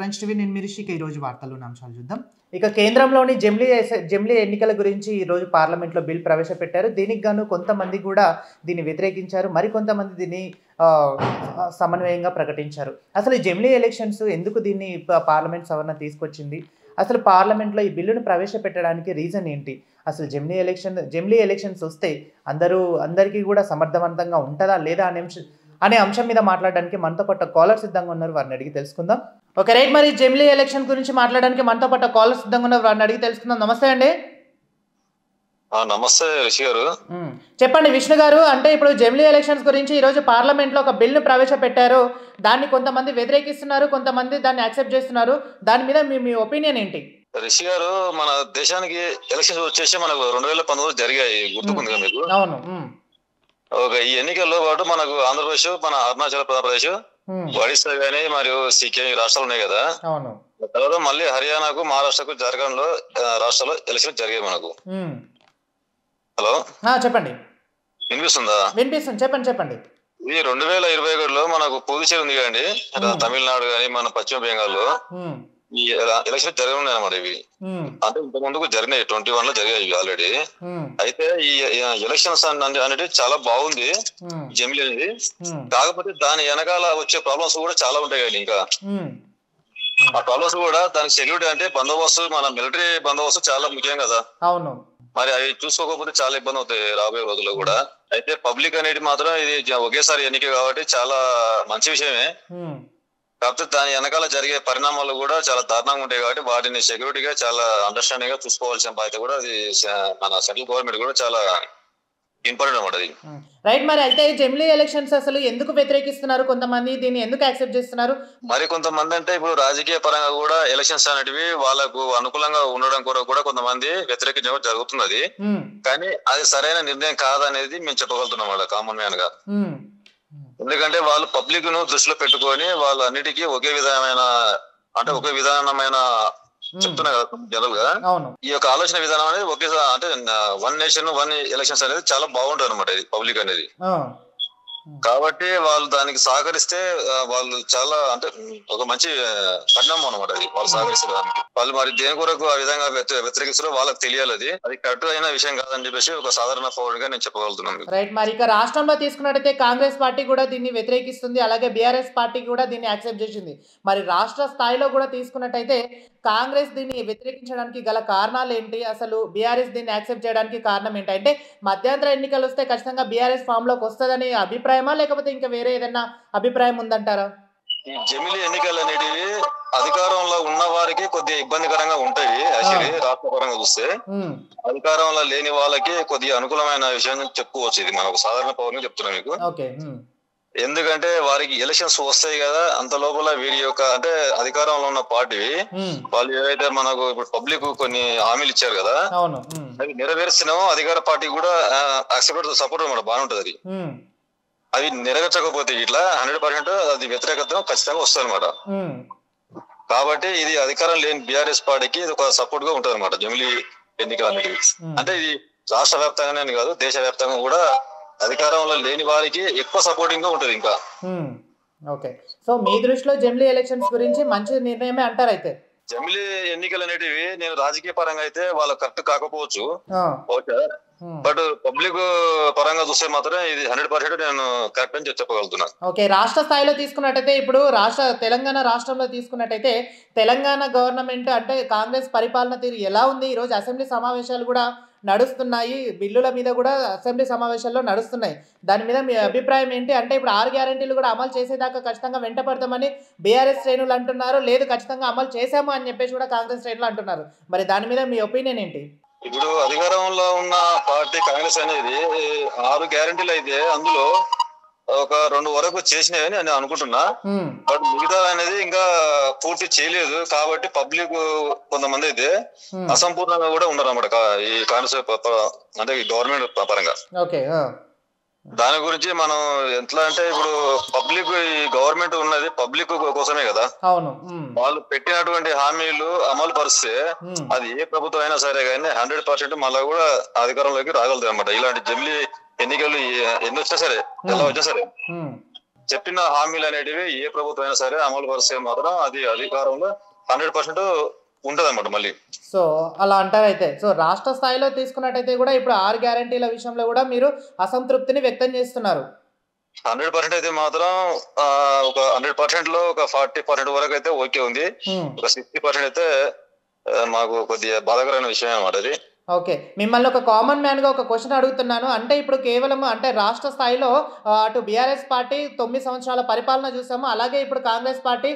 మంచి టీవీ నేను మీ రిషిక ఈ రోజు వార్తల్లోని అంశాలు చూద్దాం. ఇక కేంద్రంలోని జమిలీ ఎన్నికల గురించి ఈ రోజు పార్లమెంట్లో బిల్ ప్రవేశపెట్టారు. దీనికి గాను కొంతమంది కూడా దీన్ని వ్యతిరేకించారు, మరికొంతమంది దీన్ని సమన్వయంగా ప్రకటించారు. అసలు ఈ జమిలీ ఎలక్షన్స్ ఎందుకు దీన్ని పార్లమెంట్ సవరణ తీసుకొచ్చింది, అసలు పార్లమెంట్లో ఈ బిల్లును ప్రవేశపెట్టడానికి రీజన్ ఏంటి, అసలు జమిలీ ఎలక్షన్స్ వస్తే అందరికీ కూడా సమర్థవంతంగా ఉంటుందా లేదా అనే అంశం మీద మాట్లాడడానికి మనతో పాటు కాలర్ సిద్ధంగా ఉన్నారు, వారిని అడిగి తెలుసుకుందాం. ఓకే రైట్, మరి జమిలీ ఎలక్షన్ గురించి మాట్లాడడానికి మనతో పాటు కాలర్ సిద్ధంగా ఉన్నారు, వారిని అడిగి తెలుసుకుందాం. నమస్తే అండి. నమస్తే రిషి గారు. చెప్పండి విష్ణు గారు. అంటే ఇప్పుడు జమిలీ ఎలక్షన్స్ గురించి ఈ రోజు పార్లమెంట్ లో ఒక బిల్లు ప్రవేశపెట్టారు. దాన్ని కొంతమంది వ్యతిరేకిస్తున్నారు, కొంతమంది దాన్ని యాక్సెప్ట్ చేస్తున్నారు. దాని మీద మీ ఒపీనియన్ ఏంటి? రిషి గారు, మన దేశానికి ఎలక్షన్స్ వచ్చేసి మనకు 2019 జరిగాయి, గుర్తుకుంది కదా మీకు? అవును. ఈ ఎన్నికల్లో పాటు మనకు ఆంధ్రప్రదేశ్, మన అరుణాచల్ ప్రదేశ్, ఒడిశా గానీ మరియు సిక్కిం రాష్ట్రాలు ఉన్నాయి కదా. అవును. తర్వాత మళ్ళీ హర్యానాకు, మహారాష్ట్రకు, జార్ఖండ్ లో రాష్ట్రాల్లో ఎలక్షన్ జరిగాయి మనకు. హలో చెప్పండి. వినిపిస్తుందా? వినిపిస్తుంది, చెప్పండి. ఈ 2021లో మనకు పుదుచ్చేరి ఉంది కదండి, తమిళనాడు గానీ మన పశ్చిమ బెంగాల్లో ఈ ఎలక్షన్ జరగనున్నాయి అన్నమాట. ఇవి అంటే ఇంత ముందుకు జరిగినాయి, 21 లో జరిగాయి ఆల్రెడీ. అయితే ఈ ఎలక్షన్స్ అనేది చాలా బాగుంది జమిలీ అనేది. కాకపోతే దాని వెనకాల వచ్చే ప్రాబ్లమ్స్ కూడా చాలా ఉంటాయి కానీ ఇంకా ఆ ప్రాబ్లమ్స్ కూడా దానికి సెక్యూరిటీ అంటే బందోబస్తు, మన మిలిటరీ బందోబస్తు చాలా ముఖ్యం కదా. అవును. మరి అవి చూసుకోకపోతే చాలా ఇబ్బంది అవుతాయి రాబోయే రోజుల్లో కూడా. అయితే పబ్లిక్ అనేది మాత్రం ఇది ఒకేసారి ఎన్నిక కాబట్టి చాలా మంచి విషయమే. కాకపోతే దాని వెనకాల జరిగే పరిణామాలు కూడా చాలా దారుణంగా ఉంటాయి కాబట్టి వాటిని సెక్యూరిటీగా చాలా అండర్స్టాండింగ్ గా చూసుకోవాల్సిన బాధ్యత కూడా అది మన సెంట్రల్ గవర్నమెంట్ కూడా చాలా ఇంపార్టెంట్ అన్నమాట అది. రైట్, మరి అయితే జమిలీ ఎలక్షన్స్ అసలు ఎందుకు వ్యతిరేకిస్తున్నారు, కొంతమంది దీన్ని ఎందుకు యాక్సెప్ట్ చేస్తున్నారు? మరి కొంతమంది అంటే ఇప్పుడు రాజకీయ పరంగా కూడా ఎలక్షన్స్ అనేటివి వాళ్ళకు అనుకూలంగా ఉండడం కొరకు కూడా కొంతమంది వ్యతిరేకించడం జరుగుతున్నది. కానీ అది సరైన నిర్ణయం కాదనేది మేము చెప్పగలుగుతున్నాం వాళ్ళ కామన్ మ్యాన్ గా. ఎందుకంటే వాళ్ళు పబ్లిక్ ను దృష్టిలో పెట్టుకొని వాళ్ళు అన్నిటికీ ఒకే విధానమైన చెప్తున్నా కదా జనరల్ గా. ఈ యొక్క ఆలోచన విధానం అనేది ఒకే అంటే వన్ నేషన్ వన్ ఎలక్షన్స్ అనేది చాలా బాగుంటుంది అనమాట ఇది పబ్లిక్ అనేది. కాబట్టి వాళ్ళు దానికి సహకరిస్తే వాళ్ళు చాలా అంటే ఒక మంచి పరిణామం అనమాట అది. వాళ్ళు సహకరిస్తే దానికి వాళ్ళు మరి దేని కొరకు ఆ విధంగా వ్యతిరేకిస్తారో వాళ్ళకి తెలియాలి. అది కరెక్ట్ అయిన విషయం కాదని చెప్పేసి ఒక సాధారణ పౌరుడిగా నేను చెప్పగలుగుతున్నాను. రైట్, మరి ఇక రాష్ట్రంలో తీసుకున్నట్టయితే కాంగ్రెస్ పార్టీ కూడా దీన్ని వ్యతిరేకిస్తుంది, అలాగే బీఆర్ఎస్ పార్టీ కూడా దీన్ని యాక్సెప్ట్ చేసింది. మరి రాష్ట్ర స్థాయిలో కూడా తీసుకున్నట్టయితే కాంగ్రెస్ దీన్ని వ్యతిరేకించడానికి గల కారణాలు ఏంటి, అసలు బీఆర్ఎస్ దీన్ని యాక్సెప్ట్ చేయడానికి కారణం ఏంటి? అంటే మధ్యంతర ఎన్నికలు వస్తే ఖచ్చితంగా బీఆర్ఎస్ ఫామ్ లోకి వస్తుందని అభిప్రాయమా, లేకపోతే ఇంకా వేరే ఏదైనా అభిప్రాయం ఉందంటారా? ఈ జమిలీ ఎన్నికలు అనేటివి అధికారంలో ఉన్న వారికి కొద్దిగా ఇబ్బందికరంగా ఉంటాయి. యాక్చువల్లీ రాష్ట్ర పరంగా చూస్తే అధికారంలో లేని వాళ్ళకి కొద్దిగా అనుకూలమైన విషయం చెప్పుకోవచ్చు. ఇది మన సాధారణ పౌరులు చెప్తున్నా మీకు. ఎందుకంటే వారికి ఎలక్షన్స్ వస్తాయి కదా, అంత లోపల వీరి యొక్క అంటే అధికారంలో ఉన్న పార్టీ వాళ్ళు ఏవైతే మనకు ఇప్పుడు పబ్లిక్ కొన్ని హామీలు ఇచ్చారు కదా, అవి నెరవేర్చినామో అధికార పార్టీ కూడా సపోర్ట్ అనమాట బాగుంటది. అది అవి నెరవేర్చకపోతే ఇట్లా 100% అది వ్యతిరేకత ఖచ్చితంగా వస్తుంది అనమాట. కాబట్టి ఇది అధికారం లేని బీఆర్ఎస్ పార్టీకి ఇది ఒక సపోర్ట్ గా ఉంటది అనమాట జమిలీ ఎన్నికలు అనేవి. అంటే ఇది రాష్ట్ర వ్యాప్తంగానే కాదు, దేశ వ్యాప్తంగా కూడా అధికారంలో లేని వారికి ఎక్కువ సపోర్టింగ్ గా ఉంటది ఇంకా. ఓకే, సో మీ దృష్టిలో జమిలీ ఎలక్షన్స్ గురించి మంచి నిర్ణయమే అంటారు అయితే? జమిలీ ఎన్నికలు అనేటివి నేను రాజకీయ పరంగా అయితే వాళ్ళ కరెక్ట్ కాకపోవచ్చు, ఓకే, బట్ పబ్లిక్ పరంగా చూస్తే మాత్రం ఇది 100% నేను కరెక్ట్ అని చెప్పగలుగుతున్నాను. ఓకే, రాష్ట్ర స్థాయిలో తీసుకున్నట్టయితే ఇప్పుడు తెలంగాణ రాష్ట్రంలో తీసుకున్నట్టయితే తెలంగాణ గవర్నమెంట్ అంటే కాంగ్రెస్ పరిపాలన తీరు ఎలా ఉంది? ఈరోజు అసెంబ్లీ సమావేశాలు కూడా నడుస్తున్నాయి, బిల్లుల మీద కూడా అసెంబ్లీ సమావేశాల్లో నడుస్తున్నాయి. దాని మీద మీ అభిప్రాయం ఏంటి? అంటే ఇప్పుడు 6 గ్యారెంటీలు కూడా అమలు చేసేదాకా ఖచ్చితంగా వెంట పడతామని బీఆర్ఎస్ శ్రేణులు అంటున్నారు, లేదు ఖచ్చితంగా అమలు చేశాము అని చెప్పేసి కూడా కాంగ్రెస్ శ్రేణులు అంటున్నారు. మరి దాని మీద మీ ఒపీనియన్ ఏంటి? ఇప్పుడు అధికారంలో ఉన్న పార్టీ కాంగ్రెస్ అనేది 6 గ్యారెంటీలు అయితే అందులో ఒక 2 వరకు చేసినాయని నేను అనుకుంటున్నా. బట్ మిగతా అనేది ఇంకా పూర్తి చేయలేదు. కాబట్టి పబ్లిక్ కొంతమంది అయితే అసంపూర్ణంగా కూడా ఉన్నారు అన్నమాట ఈ కాంగ్రెస్ అంటే గవర్నమెంట్ పరంగా. దాని గురించి మనం ఎట్లా అంటే ఇప్పుడు పబ్లిక్ ఈ గవర్నమెంట్ ఉన్నది పబ్లిక్ కోసమే కదా. వాళ్ళు పెట్టినటువంటి హామీలు అమలు పరిస్తే అది ఏ ప్రభుత్వం అయినా సరే కానీ 100% మళ్ళా కూడా అధికారంలోకి రాగలుగుతాయి అన్నమాట. ఇలాంటి జమిలీ ఎన్నికలు ఎన్ని వచ్చినా సరే, ఎలా వచ్చినా సరే. చెప్పిన హామీలు అనేటివి ఏ ప్రభుత్వం అయినా సరే అమలు పరిస్తే మాత్రం అది అధికారంలో 100% ఉంటదన్నమాట మళ్ళీ. సో అలా అంటారైతే. సో రాష్ట్ర స్థాయిలో తీసుకున్నట్టయితే కూడా ఇప్పుడు 6 గ్యారంటీల విషయంలో కూడా మీరు అసంతృప్తిని వ్యక్తం చేస్తున్నారు. 100% అయితే మాత్రం ఒక 100% లో ఒక 40% వరకు అయితే ఓకే ఉంది. ఒక 60% అయితే మాకు కొద్దిగా బాధాకరమైన విషయం అన్నమాట అది. ఓకే, మిమ్మల్ని ఒక కామన్ మ్యాన్గా ఒక క్వశ్చన్ అడుగుతున్నాను. అంటే ఇప్పుడు కేవలం అంటే రాష్ట్ర స్థాయిలో అటు బీఆర్ఎస్ పార్టీ 9 సంవత్సరాల పరిపాలన చూసాము, అలాగే ఇప్పుడు కాంగ్రెస్ పార్టీ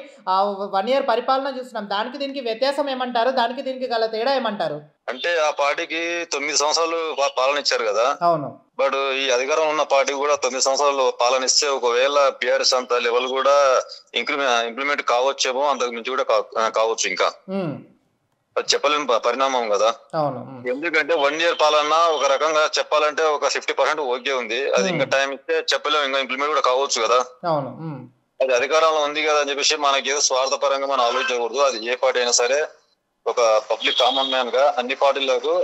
1 year పరిపాలన చూస్తున్నాం. దానికి దీనికి వ్యత్యాసం ఏమంటారు? దానికి దీనికి గల తేడా ఏమంటారు? అంటే ఆ పార్టీకి 9 సంవత్సరాలు పాలన ఇచ్చారు కదా. అవును. బట్ ఈ అధికారం ఉన్న పార్టీ కూడా 9 సంవత్సరాలు పాలన ఇస్తే ఒకవేళ బీఆర్ఎస్ అంత లెవెల్ కూడా ఇంప్లిమెంట్ కావచ్చేమో, అంతకు మించి కూడా కావచ్చు. ఇంకా చెప్పలేని పరిణామం కదా. ఎందుకంటే 1 year పాలన ఒక రకంగా చెప్పాలంటే ఒక 50% ఓకే ఉంది. అది ఇంకా టైం ఇస్తే చెప్పలేము, ఇంకా ఇంప్లిమెంట్ కూడా కావచ్చు కదా. అది అధికారంలో ఉంది కదా అని చెప్పేసి మనకి ఏదో స్వార్థపరంగా మనం ఆలోచించకూడదు. అది ఏ పార్టీ అయినా సరే ఒక పబ్లిక్ కామన్ మ్యాన్ గా అన్ని పార్టీలకు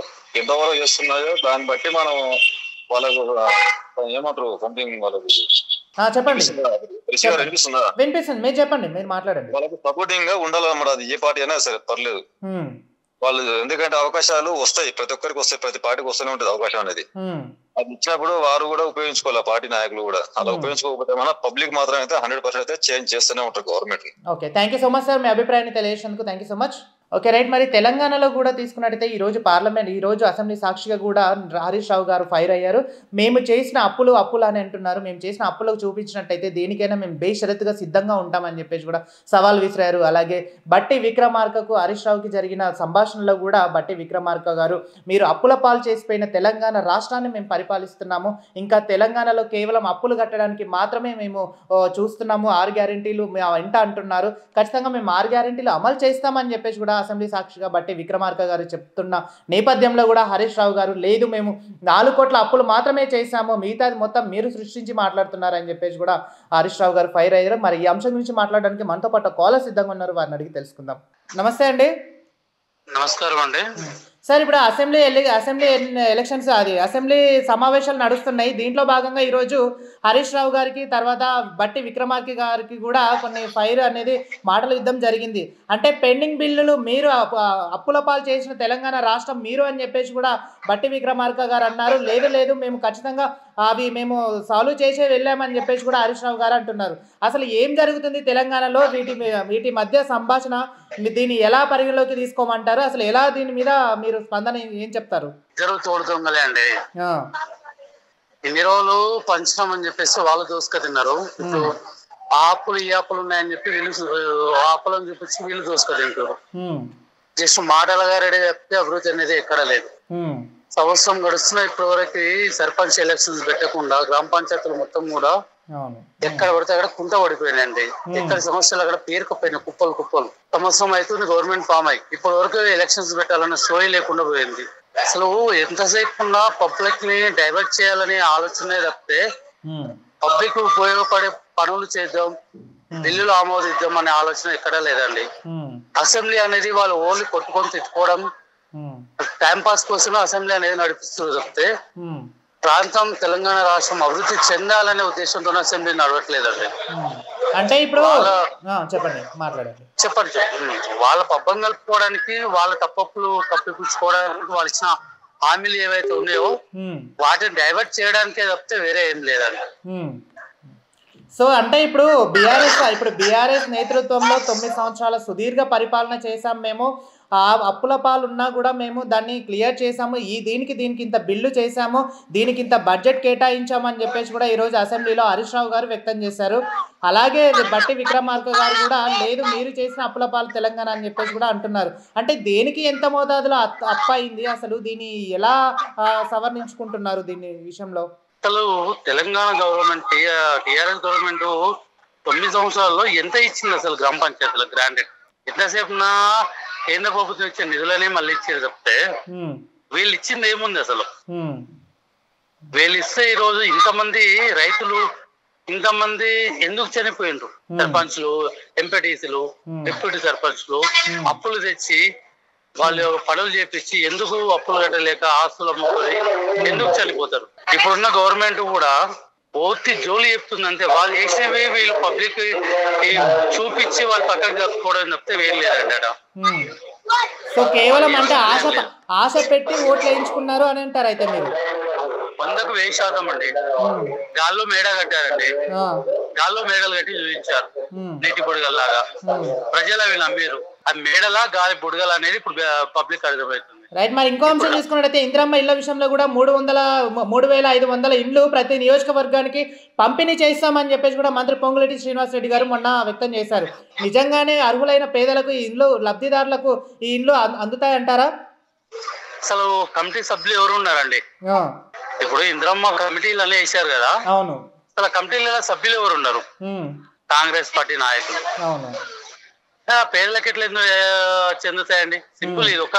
ఎంతవరకు చేస్తున్నాయో దాన్ని బట్టి మనం వాళ్ళకు ఏమంటారు సంథింగ్ వాళ్ళకు చెప్పండి. వినిపిస్తుందా? వినిపిస్తుంది, మీరు చెప్పండి, మీరు మాట్లాడండి. వాళ్ళకి సపోర్టింగ్ గా ఉండాలన్నమాట. అది ఏ పార్టీ అయినా సరే పర్లేదు వాళ్ళు, ఎందుకంటే అవకాశాలు వస్తాయి, ప్రతి ఒక్కరికి వస్తాయి, ప్రతి పార్టీకి వస్తూనే ఉంటుంది అవకాశం అనేది. అది ఇచ్చినప్పుడు వారు కూడా ఉపయోగించుకోవాలి, పార్టీ నాయకులు కూడా. అలా ఉపయోగించుకోకపోతే మన పబ్లిక్ మాత్రం అయితే 100% అయితే చేంజ్ చేస్తూనే ఉంటారు government. Okay, thank you so much sir, మీ అభిప్రాయాన్ని తెలియజేసినందుకు thank you so much. Okay right. మరి తెలంగాణలో కూడా తీసుకున్నట్టయితే ఈరోజు అసెంబ్లీ సాక్షిగా కూడా హరీష్ రావు గారు ఫైర్ అయ్యారు. మేము చేసిన అప్పులు అని అంటున్నారు. మేము చేసిన అప్పులకు చూపించినట్టయితే దేనికైనా మేము బేషరతుగా సిద్ధంగా ఉంటామని చెప్పేసి కూడా సవాల్ విసిరారు. అలాగే బట్టి విక్రమార్కకు హరీష్ రావుకి జరిగిన సంభాషణలో కూడా బట్టి విక్రమార్క గారు, మీరు అప్పుల పాలు చేసిపోయిన తెలంగాణ రాష్ట్రాన్ని మేము పరిపాలిస్తున్నాము, ఇంకా తెలంగాణలో కేవలం అప్పులు కట్టడానికి మాత్రమే మేము చూస్తున్నాము, 6 గ్యారెంటీలు వెంట అంటున్నారు. ఖచ్చితంగా మేము 6 గ్యారెంటీలు అమలు చేస్తామని చెప్పేసి కూడా అసెంబ్లీ సాక్షిగా బట్టి విక్రమార్క గారు చెప్తున్న నేపథ్యంలో కూడా హరీష్ రావు గారు, లేదు మేము 4 కోట్ల అప్పులు మాత్రమే చేశాము, మిగతాది మొత్తం మీరు సృష్టించి మాట్లాడుతున్నారని చెప్పేసి కూడా హరీష్ రావు గారు ఫైర్ అయ్యారు. మరి ఈ అంశం గురించి మాట్లాడడానికి మనతో పాటు కాలర్ సిద్ధంగా ఉన్నారు, వారిని అడిగి తెలుసుకుందాం. నమస్తే అండి. నమస్కారం అండి సార్. ఇప్పుడు అసెంబ్లీ ఎలక్షన్స్ అసెంబ్లీ సమావేశాలు నడుస్తున్నాయి. దీంట్లో భాగంగా ఈరోజు హరీష్ రావు గారికి తర్వాత బట్టి విక్రమార్క గారికి కూడా కొన్ని ఫైర్ అనేది మాటల యుద్ధం జరిగింది. అంటే పెండింగ్ బిల్లులు మీరు అప్పుల పాలు చేసిన తెలంగాణ రాష్ట్రం మీరు అని చెప్పేసి కూడా బట్టి విక్రమార్క గారు అన్నారు. లేదు మేము ఖచ్చితంగా అవి మేము సాల్వ్ చేసే వెళ్ళామని చెప్పేసి కూడా హరీష్ రావు గారు అంటున్నారు. అసలు ఏం జరుగుతుంది తెలంగాణలో? వీటి మధ్య సంభాషణ దీన్ని ఎలా పరిగణలోకి తీసుకోమంటారు? అసలు ఎలా దీని మీద మీరు స్పందన ఏం చెప్తారు? జరుగుతుండలే అండి, ఇన్ని రోజులు పంచమని చెప్పేసి వాళ్ళు దోసుక తిన్నారు. ఇప్పుడు ఆపులు ఈ ఆపులు ఉన్నాయని చెప్పి వీళ్ళు ఆపులని చూపించి వీళ్ళు దోసుక తింటారు. జస్ట్ మాటలుగా రెడీ చెప్తే అభివృద్ధి అనేది ఎక్కడ లేదు. సంవత్సరం గడుస్తున్నా ఇప్పటి వరకు సర్పంచ్ ఎలక్షన్స్ పెట్టకుండా గ్రామ పంచాయతీలు మొత్తం కూడా ఎక్కడ పడితే అక్కడ కుంట పడిపోయినాయండి. ఎక్కడ సమస్యలు అక్కడ పేరుకుపోయినాయి, కుప్పలు. సంవత్సరం అవుతుంది గవర్నమెంట్ ఫామ్ అయ్యి ఇప్పటి వరకు ఎలక్షన్స్ పెట్టాలన్న స్టోరీ లేకుండా పోయింది. అసలు ఎంతసేపు ఉన్నా పబ్లిక్ ని డైవర్ట్ చేయాలనే ఆలోచనే తప్పితే పబ్లిక్ ఉపయోగపడే పనులు చేద్దాం, బిల్లులు ఆమోదిద్దాం అనే ఆలోచన ఎక్కడా లేదండి. అసెంబ్లీ అనేది వాళ్ళు ఓన్లీ కొట్టుకొని తిట్టుకోవడం, టైం పాస్ కోసమే అసెంబ్లీ అనేది నడిపిస్తున్నారు తప్పితే ప్రాంతం తెలంగాణ రాష్ట్రం అభివృద్ధి చెందాలనే ఉద్దేశంతో అసెంబ్లీ నడవట్లేదండి. అంటే ఇప్పుడు చెప్పండి. వాళ్ళ పబ్బం కలుపుకోవడానికి, వాళ్ళ తప్పులు కప్పిపుచ్చుకోవడానికి వాళ్ళు ఇచ్చిన హామీలు ఏవైతే ఉన్నాయో వాటిని డైవర్ట్ చేయడానికే తప్పితే వేరే ఏం లేదండి. సో అంటే ఇప్పుడు బీఆర్ఎస్ నేతృత్వంలో 9 సంవత్సరాల సుదీర్ఘ పరిపాలన చేశాం మేము. అప్పుల పాలు ఉన్నా కూడా మేము దాన్ని క్లియర్ చేసాము, దీనికి ఇంత బిల్లు చేశాము, దీనికి ఇంత బడ్జెట్ కేటాయించామని చెప్పేసి కూడా ఈరోజు అసెంబ్లీలో హరీష్ రావు గారు వ్యక్తం చేశారు. అలాగే బట్టి విక్రమార్క గారు కూడా లేదు మీరు చేసిన అప్పుల పాలు తెలంగాణ అని చెప్పేసి కూడా అంటున్నారు. అంటే దేనికి ఎంత మోతాదులో అప్పు అయింది? అసలు దీన్ని ఎలా సవరించుకుంటున్నారు దీని విషయంలో? అసలు తెలంగాణ గవర్నమెంట్ టీఆర్ఎస్ గవర్నమెంట్ 9 సంవత్సరాల్లో ఎంత ఇచ్చింది అసలు గ్రామ పంచాయతీలకు గ్రాంటెడ్? ఎంతసేపు కేంద్ర ప్రభుత్వం ఇచ్చే నిధులనే మళ్ళీ ఇచ్చేది తప్పితే వీళ్ళు ఇచ్చింది ఏముంది అసలు? వీళ్ళు ఇస్తే ఈ రోజు ఇంతమంది రైతులు ఇంతమంది ఎందుకు చనిపోయిండ్రు? సర్పంచ్లు, ఎంపీటీసీలు, డిప్యూటీ సర్పంచ్లు అప్పులు తెచ్చి వాళ్ళు పనులు చేపించి ఎందుకు అప్పులు కట్టలేక ఆస్తులు అమ్ముకొని ఎందుకు చనిపోతారు? ఇప్పుడున్న గవర్నమెంట్ కూడా పూర్తి జోలి చెప్తుంది అంతే. వాళ్ళు చేసేవి వీళ్ళు పబ్లిక్ చూపించి వాళ్ళు పక్కకు చెప్పుకోవడం చెప్తే వేరు లేదండి అక్కడ. సో కేవలం అంటే ఆశ పెట్టి ఓట్లు వేయించుకున్నారు అని అంటారు అయితే మీరు? 100% అండి. గాల్లో మేడ కట్టారండి, గాల్లో మేడలు కట్టి చూపించారు నీటి బుడగల్లాగా. ప్రజలు అవి నమ్మారు. ఆ మేడలా గాలి బుడగలు అనేది ఇప్పుడు పబ్లిక్ అర్థమవుతుంది. రైట్. మరి ఇంకో అంశం తీసుకున్నట్టయితే ఇందిరమ్మ ఇళ్ల విషయంలో కూడా 3,500 ఇండ్లు ప్రతి నియోజకవర్గానికి పంపిణీ చేస్తామని చెప్పేసి కూడా మంత్రి పొంగులేటి శ్రీనివాసరెడ్డి గారు మొన్న వ్యక్తం చేశారు. నిజంగానే అర్హులైన పేదలకు ఈ ఇండ్లు, లబ్ధిదారులకు ఈ ఇండ్లు అందుతాయంటారా? అసలు కమిటీ సభ్యులు ఎవరు ఉన్నారండి? ఇప్పుడు ఇందిరమ్మ కమిటీలు వేసారు కదా, అవును. అసలు కమిటీల సభ్యులు ఎవరు ఉన్నారు? కాంగ్రెస్ పార్టీ నాయకులు. అవును. పేదలకు ఎట్లా చెందుతాయండి? సింపుల్. ఇది ఒక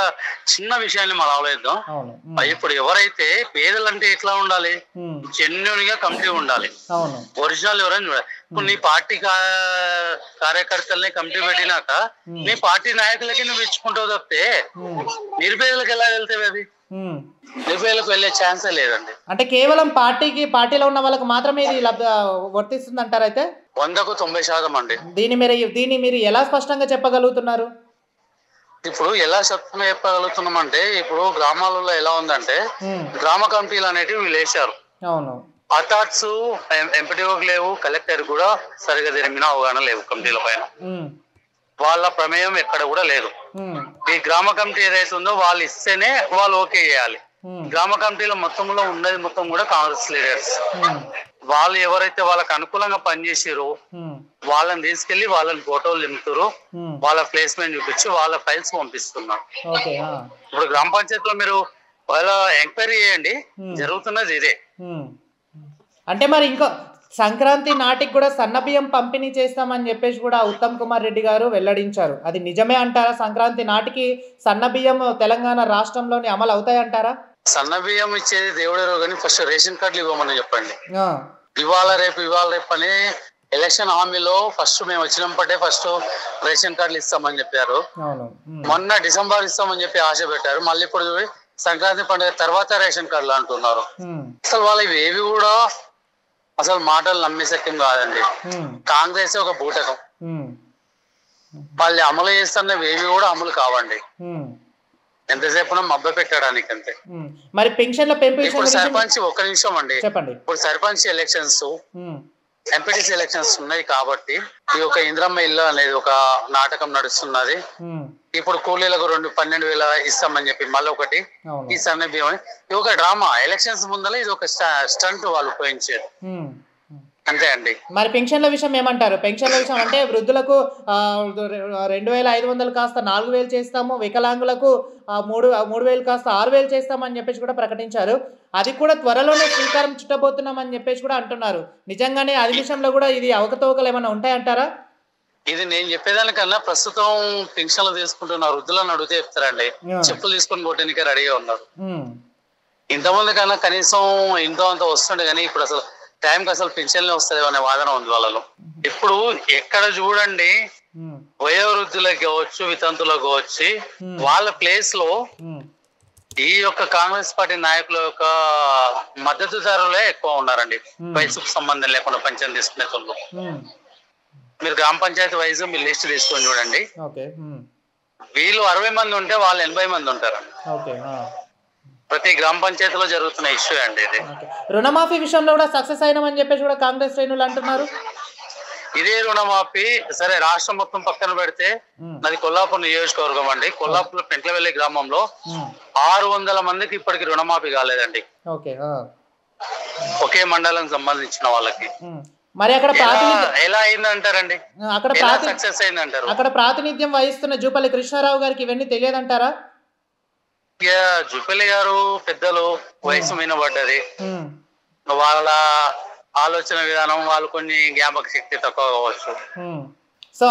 చిన్న విషయాన్ని మనం ఆలోచిద్దాం. ఇప్పుడు ఎవరైతే పేదలంటే ఎట్లా ఉండాలి? జెన్యున్ గా కమిటీ ఉండాలి, ఒరిజినల్ ఎవరైనా చూడాలి. ఇప్పుడు నీ పార్టీ కార్యకర్తల్ని కమిటీ పెట్టినాక నీ పార్టీ నాయకులకి నువ్వు ఇచ్చుకుంటావు తప్పితే నిర్భేదలకు ఎలా వెళ్తావు? అది నిర్భేదలకు వెళ్లే ఛాన్సే లేదండి. అంటే కేవలం పార్టీలో ఉన్న వాళ్ళకి మాత్రమే ఇది వర్తిస్తుంది అంటారు అయితే? 100% అండి. దీన్ని మీరు ఎలా స్పష్టంగా చెప్పగలుగుతున్నారు? ఇప్పుడు ఎలా చెప్పగలుగుతున్నామంటే, ఇప్పుడు గ్రామాలలో ఎలా ఉందంటే గ్రామ కమిటీలు అనేటివి వీళ్ళు వేశారు. అవును. అథాట్స్ ఎంపీటీఓకి లేవు, కలెక్టర్ కూడా సరిగా జరిగిన అవగాహన లేవు కమిటీల పైన. వాళ్ళ ప్రమేయం ఎక్కడ కూడా లేదు. ఈ గ్రామ కమిటీ ఏదైతే ఉందో వాళ్ళు ఇస్తేనే వాళ్ళు ఓకే చేయాలి. గ్రామ కమిటీలో మొత్తంలో ఉన్నది మొత్తం కూడా కాంగ్రెస్ లీడర్స్. వాళ్ళు ఎవరైతే వాళ్ళకి అనుకూలంగా పనిచేసారో వాళ్ళని తీసుకెళ్లి వాళ్ళని ఫోటోలు దింపుతారు, వాళ్ళ ప్లేస్మెంట్ చూపించి వాళ్ళ ఫైల్స్ పంపిస్తున్నారు. ఇప్పుడు గ్రామ పంచాయతీలో మీరు వాళ్ళ ఎంక్వైరీ చేయండి, జరుగుతున్నది ఇదే. అంటే మరి ఇంకో సంక్రాంతి నాటికి కూడా సన్నబియ్యం పంపిణీ చేస్తామని చెప్పేసి కూడా ఉత్తమ్ కుమార్ రెడ్డి గారు వెల్లడించారు. అది నిజమే అంటారా? సంక్రాంతి నాటికి సన్నబియ్యం తెలంగాణ రాష్ట్రంలోని అమలు అవుతాయంటారా? సన్నబియ్యం ఇచ్చేది దేవుడేరో కానీ ఫస్ట్ రేషన్ కార్డులు ఇవ్వమని చెప్పండి. ఇవాళ రేపు అని ఎలక్షన్ హామీలో ఫస్ట్ మేము వచ్చినప్పుడే ఫస్ట్ రేషన్ కార్డులు ఇస్తామని చెప్పారు. మొన్న డిసెంబర్ ఇస్తామని చెప్పి ఆశ పెట్టారు. మళ్ళీ ఇప్పుడు సంక్రాంతి పండుగ తర్వాత రేషన్ కార్డులు అంటున్నారు. అసలు వాళ్ళు ఇవేవి కూడా అసలు మాటలు నమ్మే సత్యం కాదండి. కాంగ్రెస్ ఒక బూటకం. వాళ్ళు అమలు చేస్తున్నవి ఏవి కూడా అమలు కావండి. ఎంతసేపు మబ్బ పెట్టడానికి అంతే. మరి పెన్షన్ల పెంపు ఇప్పుడు సర్పంచ్ ఒక్క నిమిషం అండి. చెప్పండి. ఇప్పుడు సర్పంచ్ ఎలక్షన్స్, ఎంపీటీసీ ఎలక్షన్స్ ఉన్నాయి కాబట్టి ఈ యొక్క ఇందిరమ్మ ఇల్లు అనేది ఒక నాటకం నడుస్తున్నది. ఇప్పుడు కూలీలకు 12,000 ఇస్తామని చెప్పి మళ్ళీ ఒకటి ఈ సన్న బియ్యం, ఇది ఒక డ్రామా. ఎలక్షన్స్ ముందర ఇది ఒక స్టంట్ వాళ్ళు ఉపయోగించేది అంతే అండి. మరి పెన్షన్ల విషయం ఏమంటారు? పెన్షన్ల విషయం అంటే వృద్ధులకు 2,500 కాస్త 4,000 చేస్తాము, వికలాంగులకు 3,000 కాస్త 6,000 చేస్తామని చెప్పేసి కూడా ప్రకటించారు. అది కూడా త్వరలోనే శ్రీకారం చుట్టబోతున్నామని చెప్పేసి కూడా అంటున్నారు. నిజంగానే అది విషయంలో కూడా ఇది అవకతవకలు ఏమైనా ఉంటాయంటారా? ఇది నేను చెప్పేదానికన్నా ప్రస్తుతం పెన్షన్లు తీసుకుంటున్న వృద్ధులను అడిగితే చెప్తారండి, చెప్పులు తీసుకొని కొట్టడానికి రెడీగా ఉన్నారు. ఇంతమంది కన్నా కనీసం ఇంతో అంత వస్తుండే కానీ ఇప్పుడు అసలు టైంకి అసలు పెన్షన్లే వస్తుంది అనే వాదన ఉంది వాళ్ళలో. ఇప్పుడు ఎక్కడ చూడండి వయోవృద్ధులకు కావచ్చు, వితంతులకు కావచ్చు, వాళ్ళ ప్లేస్ లో ఈ యొక్క కాంగ్రెస్ పార్టీ నాయకుల యొక్క మద్దతుదారులే ఎక్కువ ఉన్నారండి. వయసుకు సంబంధం లేకుండా పెన్షన్ తీసుకునే వాళ్ళు. మీరు గ్రామ పంచాయతీ వైజ్ మీరు లిస్ట్ తీసుకొని చూడండి. వీళ్ళు 60 మంది ఉంటే వాళ్ళు 80 మంది ఉంటారండి. ప్రతి గ్రామ పంచాయతీలో జరుగుతున్న ఇష్యూ అండి ఇది. రుణమాఫీ విషయంలో కూడా సక్సెస్ అయినామని చెప్పేసి కూడా కాంగ్రెస్ శ్రేణులు అంటున్నారు. ఇదే రుణమాఫీ సరే రాష్ట్రం మొత్తం పక్కన పెడితే నాది కొల్లాపూర్ నియోజకవర్గం అండి. కొల్లాపూర్ పెంట్లవెల్లి గ్రామంలో 600 మందికి ఇప్పటికి రుణమాఫీ కాలేదండి, ఒకే మండలం సంబంధించిన వాళ్ళకి. మరి అక్కడ ఎలా అయిందంటారండి? సక్సెస్ అయిందంటారు. అక్కడ ప్రాతినిధ్యం వహిస్తున్న జూపల్లి కృష్ణారావు గారికి ఇవన్నీ తెలియదంటారా? జూపల్లి గారు పెద్దలు, వయసు మీనబడ్డది, వాళ్ళ ఆలోచన విధానం, వాళ్ళు కొన్ని జ్ఞాపక శక్తి తక్కువ కావచ్చు. సో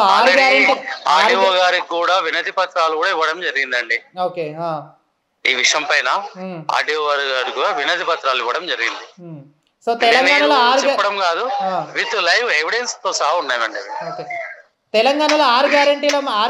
ఆర్డీఓ గారికి కూడా వినతి పత్రాలు కూడా ఇవ్వడం జరిగిందండి. ఈ విషయం పైన ఆర్డీఓ గారికి కూడా వినతి పత్రాలు ఇవ్వడం జరిగింది. సో తెలంగాణలో చెప్పడం కాదు, విత్ లైవ్ ఎవిడెన్స్ తో సహా ఉన్నాయండి. తెలంగాణలో 6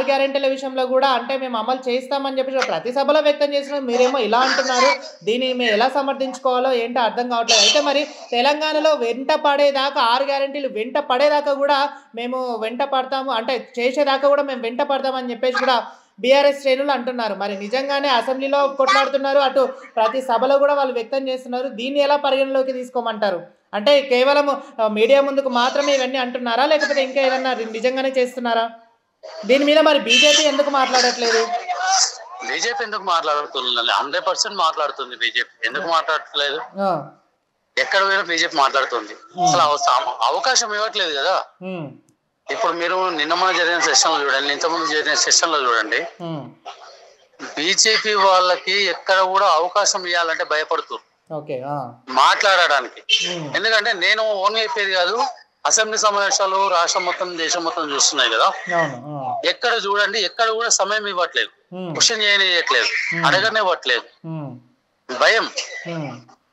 గ్యారెంటీల విషయంలో కూడా అంటే మేము అమలు చేస్తామని చెప్పి ప్రతి సభలో వ్యక్తం చేసినాం. మీరేమో ఇలా అంటున్నారు. దీన్ని మేము ఎలా సమర్థించుకోవాలో ఏంటో అర్థం కావట్లేదు. అయితే మరి తెలంగాణలో వెంట పడేదాకా 6 గ్యారెంటీలు వెంట పడేదాకా కూడా మేము వెంట పడతాము, అంటే చేసేదాకా కూడా మేము వెంట పడతామని చెప్పేసి కూడా బీఆర్ఎస్ శ్రేణులు అంటున్నారు. మరి నిజంగానే అసెంబ్లీలో కొట్లాడుతున్నారు, అటు ప్రతి సభలో కూడా వాళ్ళు వ్యక్తం చేస్తున్నారు. దీన్ని ఎలా పరిగణలోకి తీసుకోమంటారు? అంటే కేవలం మీడియా ముందుకు మాత్రమే ఇవన్నీ అంటున్నారా, లేకపోతే ఇంకా ఏదన్నా నిజంగానే చేస్తున్నారా? దీని మీద మరి బీజేపీ ఎందుకు మాట్లాడట్లేదు? బీజేపీ ఎందుకు మాట్లాడుతుంది? 100% మాట్లాడుతుంది. బీజేపీ ఎందుకు మాట్లాడట్లేదు? ఎక్కడ పోయినా బీజేపీ మాట్లాడుతుంది. అసలు అవకాశం ఇవ్వట్లేదు కదా. ఇప్పుడు మీరు నిన్న మన జరిగిన సెషన్ లో చూడండి, ఇంతకుముందు జరిగిన సెషన్ లో చూడండి, బీజేపీ వాళ్ళకి ఎక్కడ కూడా అవకాశం ఇవ్వాలంటే భయపడుతున్నారు మాట్లాడడానికి. ఎందుకంటే నేను ఓన్ చెప్పేది కాదు, అసెంబ్లీ సమావేశాలు రాష్ట్రం మొత్తం దేశం మొత్తం చూస్తున్నాయి కదా. ఎక్కడ చూడండి ఎక్కడ కూడా సమయం ఇవ్వట్లేదు, క్వశ్చన్ చేయనివ్వట్లేదు, అడగనివ్వట్లేదు, భయం.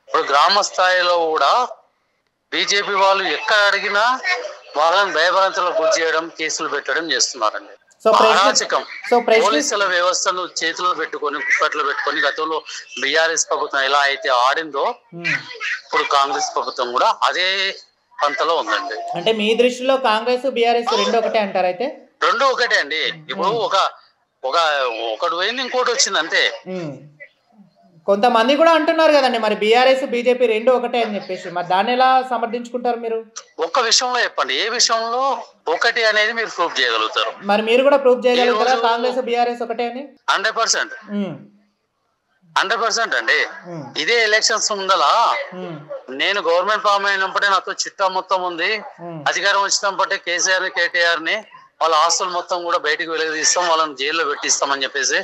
ఇప్పుడు గ్రామ స్థాయిలో కూడా బీజేపీ వాళ్ళు ఎక్కడ అడిగినా వాళ్ళని భయభ్రాంతులకు గురి చేయడం, కేసులు పెట్టడం చేస్తున్నారండి. అరాచకం. పోలీసుల వ్యవస్థను చేతిలో పెట్టుకొని కుప్పట్లో పెట్టుకొని గతంలో బీఆర్ఎస్ ప్రభుత్వం ఎలా అయితే ఆడిందో ఇప్పుడు కాంగ్రెస్ ప్రభుత్వం కూడా అదే పంతలో ఉందండి. అంటే మీ దృష్టిలో కాంగ్రెస్ బీఆర్ఎస్ రెండు ఒకటే అంటారు? అయితే రెండు ఒకటే అండి. ఇప్పుడు ఒకటి పోయింది ఇంకోటి వచ్చింది అంతే. కొంతమంది కూడా అంటున్నారు కదండి మరి బీఆర్ఎస్ బీజేపీ రెండు ఒకటే అని చెప్పేసి, మరి దాన్ని ఎలా సమర్థించుకుంటారు మీరు? ఒక్క విషయంలో చెప్పండి, ఏ విషయంలో ఒకటి అనేది మీరు ప్రూవ్ చేయగలుగుతారు? మరి మీరు కూడా ప్రూవ్ చేయగలుగుతారా కాంగ్రెస్ బీఆర్ఎస్ ఒకటే అని? 100% అండి. ఇదే ఎలక్షన్స్ ఉండాలా, నేను గవర్నమెంట్ ఫామ్ అయినప్పుడే నాతో చిట్టా మొత్తం ఉంది, అధికారం వచ్చినప్పుడే కేసీఆర్ కేటీఆర్ ని వాళ్ళ ఆస్తులు మొత్తం కూడా బయటకు వెలుగదీస్తాం, వాళ్ళని జైల్లో పెట్టిస్తామని చెప్పేసి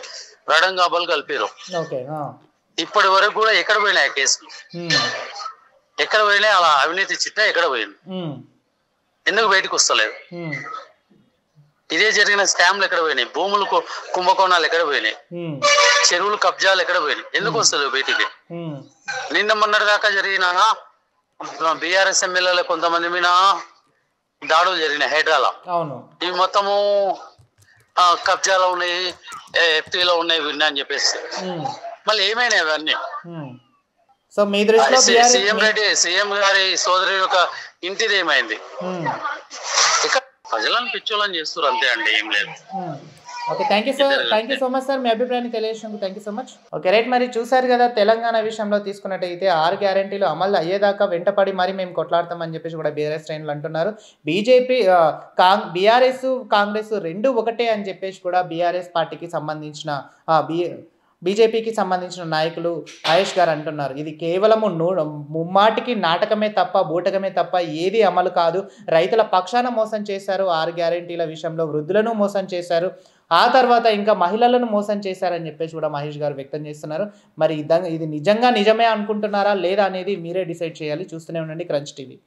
రడంగాబలు కలిపారు. ఇప్పటి వరకు కూడా ఎక్కడ పోయినాయి కేసులు, ఎక్కడ పోయినాయి అలా అవినీతి చిట్టా ఎక్కడ పోయింది, ఎందుకు బయటకు వస్తలేదు? ఇదే జరిగిన స్కామ్లు ఎక్కడ పోయినాయి, భూములు కుంభకోణాలు ఎక్కడ పోయినాయి, చెరువులు కబ్జాలు ఎక్కడ పోయినాయి, ఎందుకు వస్తలేవు బయటికి? నిన్న మొన్నటి దాకా జరిగిన బీఆర్ఎస్ ఎమ్మెల్యేల కొంతమంది మీద దాడులు జరిగినాయి హైడ్రాలా, ఇవి మొత్తము కబ్జాలో ఉన్నాయి, ఎఫ్టీలో ఉన్నాయి విన్నా అని చెప్పేసి మళ్ళీ ఏమైనా అవన్నీ. సో మీ దృష్టిలో సీఎం గారి సోదరి యొక్క ఇంటిది ఏమైంది? ఇక్కడ ప్రజలను పిచ్చోళ్ళని చేస్తారు అంతే అండి, ఏం లేదు. Okay, thank you so much sir, మీ అభిప్రాయాన్ని తెలియజేసినందుకు thank you so much. Okay right, మరి చూసారు కదా తెలంగాణ విషయంలో తీసుకున్నట్టయితే 6 గ్యారెంటీలు అమలు అయ్యేదాకా వెంటపడి మరి మేము కొట్లాడతామని చెప్పేసి కూడా బీఆర్ఎస్ శ్రేణులు అంటున్నారు. బీఆర్ఎస్ కాంగ్రెస్ రెండు ఒకటే అని చెప్పేసి కూడా బీఆర్ఎస్ పార్టీకి సంబంధించిన బీజేపీకి సంబంధించిన నాయకులు మహేష్ గారు అంటున్నారు. ఇది కేవలము ముమ్మాటికి నాటకమే తప్ప బూటకమే తప్ప ఏది అమలు కాదు. రైతుల పక్షాన మోసం చేశారు, 6 గ్యారెంటీల విషయంలో వృద్ధులను మోసం చేశారు, ఆ తర్వాత ఇంకా మహిళలను మోసం చేశారని చెప్పేసి కూడా మహేష్ గారు వ్యక్తం చేస్తున్నారు. మరి ఇది నిజమే అనుకుంటున్నారా లేదా అనేది మీరే డిసైడ్ చేయాలి. చూస్తూనే ఉండండి క్రంచ్ టీవీ.